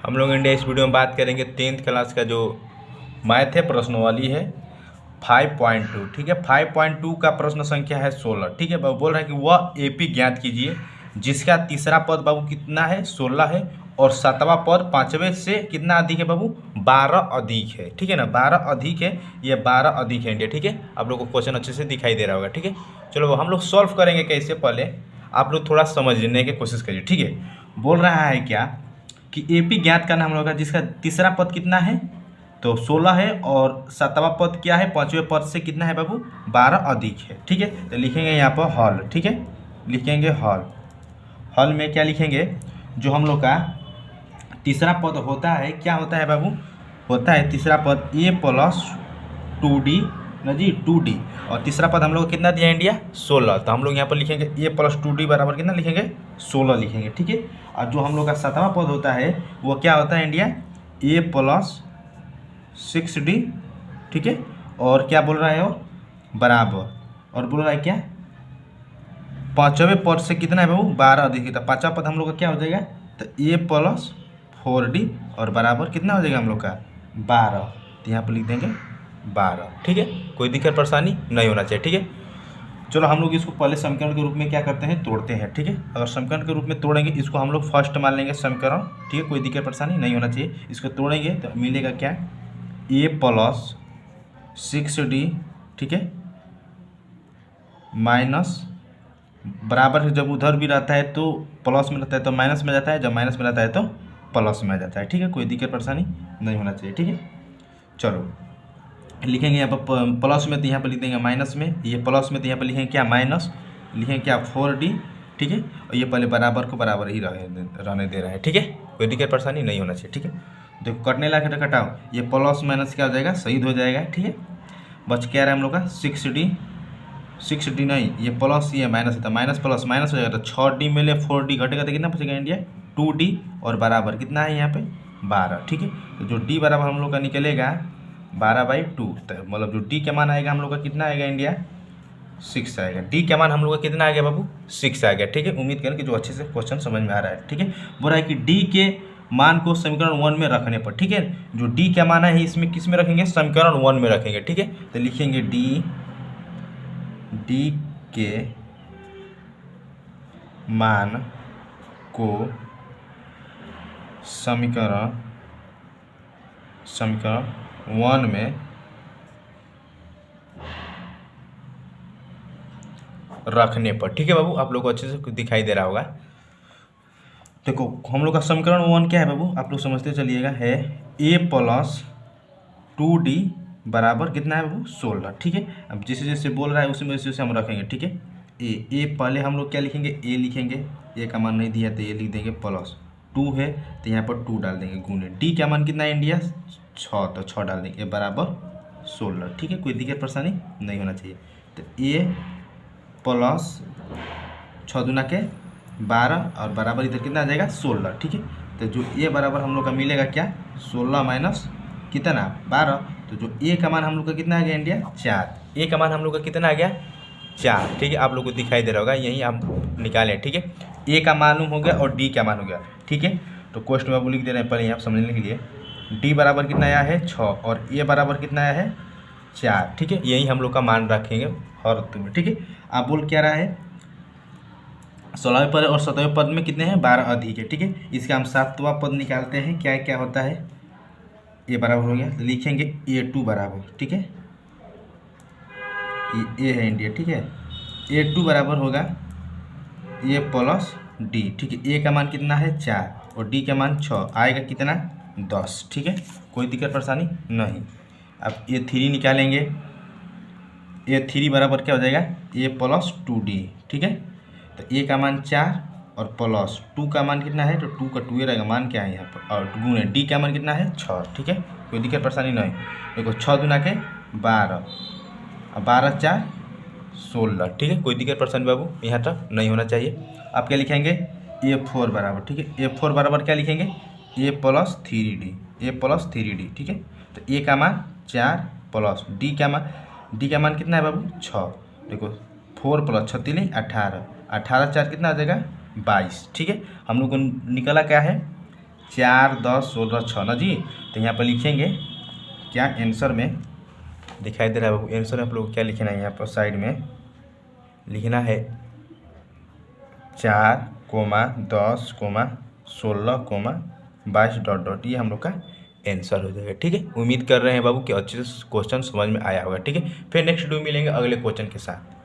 हम लोग इंडिया इस वीडियो में बात करेंगे 10th क्लास का जो मैथ है प्रश्नवाली है 5.2। ठीक है, 5.2 का प्रश्न संख्या है 16। ठीक है, बाबू बोल रहा है कि वह एपी ज्ञात कीजिए जिसका तीसरा पद बाबू कितना है 16 है और सातवां पद पांचवें से कितना अधिक है बाबू 12 अधिक है। ठीक है ना, 12 अधिक है, ये 12 अधिक है इंडिया। ठीक है, आप लोग को क्वेश्चन अच्छे से दिखाई दे रहा होगा। ठीक है, चलो हम लोग सॉल्व करेंगे कैसे, पहले आप लोग थोड़ा समझने की कोशिश करिए। ठीक है, बोल रहा है क्या कि एपी ज्ञात करना हम लोग का, जिसका तीसरा पद कितना है तो 16 है और सातवां पद क्या है पांचवें पद से कितना है बाबू 12 अधिक है। ठीक है, तो लिखेंगे यहाँ पर हॉल। ठीक है, लिखेंगे हॉल। हॉल में क्या लिखेंगे, जो हम लोग का तीसरा पद होता है क्या होता है बाबू, होता है तीसरा पद a प्लस 2d ना जी 2d, और तीसरा पद हम लोग को कितना दिया इंडिया 16। तो हम लोग यहाँ पर लिखेंगे a प्लस 2d बराबर कितना लिखेंगे 16 लिखेंगे। ठीक है, और जो हम लोग का सातवां पद होता है वो क्या होता है इंडिया a प्लस 6d। ठीक है, और क्या बोल रहा है और बराबर, और बोल रहा है क्या पांचवें पद से कितना है बाबू 12 अधिक है। तो पांचवा पद हम लोग का क्या हो जाएगा तो a प्लस 4d और बराबर कितना हो जाएगा हम लोग का 12। तो यहाँ पर लिख देंगे 12। ठीक है, कोई दिक्कत परेशानी नहीं होना चाहिए। ठीक है, चलो हम लोग इसको पहले समीकरण के रूप में क्या करते हैं तोड़ते हैं। ठीक है, अगर समीकरण के रूप में तोड़ेंगे इसको हम लोग फर्स्ट मान लेंगे समीकरण। ठीक है, कोई दिक्कत परेशानी नहीं होना चाहिए। इसको तोड़ेंगे तो मिलेगा क्या a प्लस 6d। ठीक है, माइनस बराबर है, जब उधर भी रहता है तो प्लस में रहता है तो माइनस में जाता है, जब माइनस में रहता है तो प्लस में आ जाता है। ठीक है, कोई दिक्कत परेशानी नहीं होना चाहिए। ठीक है, चलो लिखेंगे यहाँ पर प्लस में तो यहाँ पर लिख देंगे माइनस में, ये प्लस में तो यहाँ पर लिखेंगे क्या माइनस, लिखेंगे क्या 4d। ठीक है, और ये पहले बराबर को बराबर ही रहने दे रहा है। ठीक है, कोई दिक्कत परेशानी नहीं होना चाहिए। ठीक है, देखो कटने लगा तो कटाओ, ये प्लस माइनस क्या हो जाएगा शहीद हो जाएगा। ठीक है, बच क्या रहा है हम लोग का 6d नहीं, ये प्लस ये माइनस है तो माइनस प्लस माइनस हो जाएगा, तो 6d में ले 4d घटेगा तो कितना बचेगा इंडिया 2d और बराबर कितना है यहाँ पे 12। ठीक है, तो जो d बराबर हम लोग का निकलेगा 12/2, तो मतलब जो d का मान आएगा हम लोग का कितना आएगा इंडिया 6 आएगा। d का मान हम लोग का कितना आ गया बाबू 6 आ गया। ठीक है, उम्मीद करें कि जो अच्छे से क्वेश्चन समझ में आ रहा है। ठीक है, बोल रहा है कि d के मान को समीकरण 1 में रखने पर, ठीक है, जो d का मान है इसमें किस में रखेंगे समीकरण 1 में रखेंगे। ठीक है, तो लिखेंगे d के मान को समीकरण 1 में रखने पर। ठीक है बाबू, आप लोग को अच्छे से दिखाई दे रहा होगा। देखो हम लोग का समीकरण 1 क्या है बाबू, आप लोग समझते चलिएगा, है a प्लस 2d बराबर कितना है बाबू 16। ठीक है, अब जैसे जैसे बोल रहा है उसी में वैसे हम रखेंगे। ठीक है, ए पहले हम लोग क्या लिखेंगे a लिखेंगे, a का मान नहीं दिया तो a लिख देंगे, प्लस 2 है तो यहाँ पर 2 डाल देंगे, गुने d का मान कितना है इंडिया 6 तो 6 डाल देंगे, बराबर 16। ठीक है, कोई दिक्कत परेशानी नहीं होना चाहिए। तो a प्लस 6 दूना के 12 और बराबर इधर कितना आ जाएगा 16। ठीक है, तो जो a बराबर हम लोग का मिलेगा क्या 16 माइनस कितना 12, तो जो a का मान हम लोग का कितना आ गया इंडिया 4। a का मान हम लोग का कितना आ गया 4। ठीक है, आप लोग को दिखाई दे रहा होगा, यही आप निकालें। ठीक है, a का मालूम हो गया और d का मान हो गया। ठीक है, तो क्वेश्चन में आप लिख दे रहे हैं पहले यहाँ समझने के लिए, d बराबर कितना आया है 6 और a बराबर कितना आया है 4। ठीक है, यही हम लोग का मान रखेंगे हर में। ठीक है, आप बोल क्या रहा है 16वें पद और 17वें पद में कितने हैं 12 अधिक है। ठीक है, इसका हम 7वां पद निकालते हैं, क्या क्या होता है a बराबर हो गया, तो लिखेंगे a2 बराबर, ठीक है, ये a है इंडिया। ठीक है, a2 बराबर होगा a प्लस d। ठीक है, a का मान कितना है 4 और d का मान 6 आएगा कितना 10। ठीक है, कोई दिक्कत परेशानी नहीं। अब a3 निकालेंगे, a3 बराबर क्या हो जाएगा a प्लस 2d। ठीक है, तो a का मान 4 और प्लस 2 का मान कितना है तो 2 का 2 रहेगा, मान क्या है यहाँ पर, और गुणे d का मान कितना है 6। ठीक है, कोई दिक्कत परेशानी नहीं। देखो 6 दूना के 12 और 12 4 16। ठीक है, कोई दिक्कत परेशानी बाबू यहाँ तक नहीं होना चाहिए। आप क्या लिखेंगे a4 बराबर, ठीक है, a4 बराबर क्या लिखेंगे a प्लस 3d। ठीक है, तो a का मान 4 प्लस d का मान कितना है बाबू 6। देखो 4 प्लस 6 3 18 4 कितना आ जाएगा 22। ठीक है, हम लोग को निकला क्या है 4, 10, 16, 6 ना जी। तो यहाँ पर लिखेंगे क्या आंसर में दिखाई दे रहा है बाबू, आंसर में आप लोग क्या लिखना है, यहाँ पर साइड में लिखना है 4, 10, 16, 22 डॉट डॉट, ये हम लोग का आंसर हो जाएगा। ठीक है, उम्मीद कर रहे हैं बाबू कि अच्छे से क्वेश्चन समझ में आया होगा। ठीक है, फिर नेक्स्ट वीडियो मिलेंगे अगले क्वेश्चन के साथ।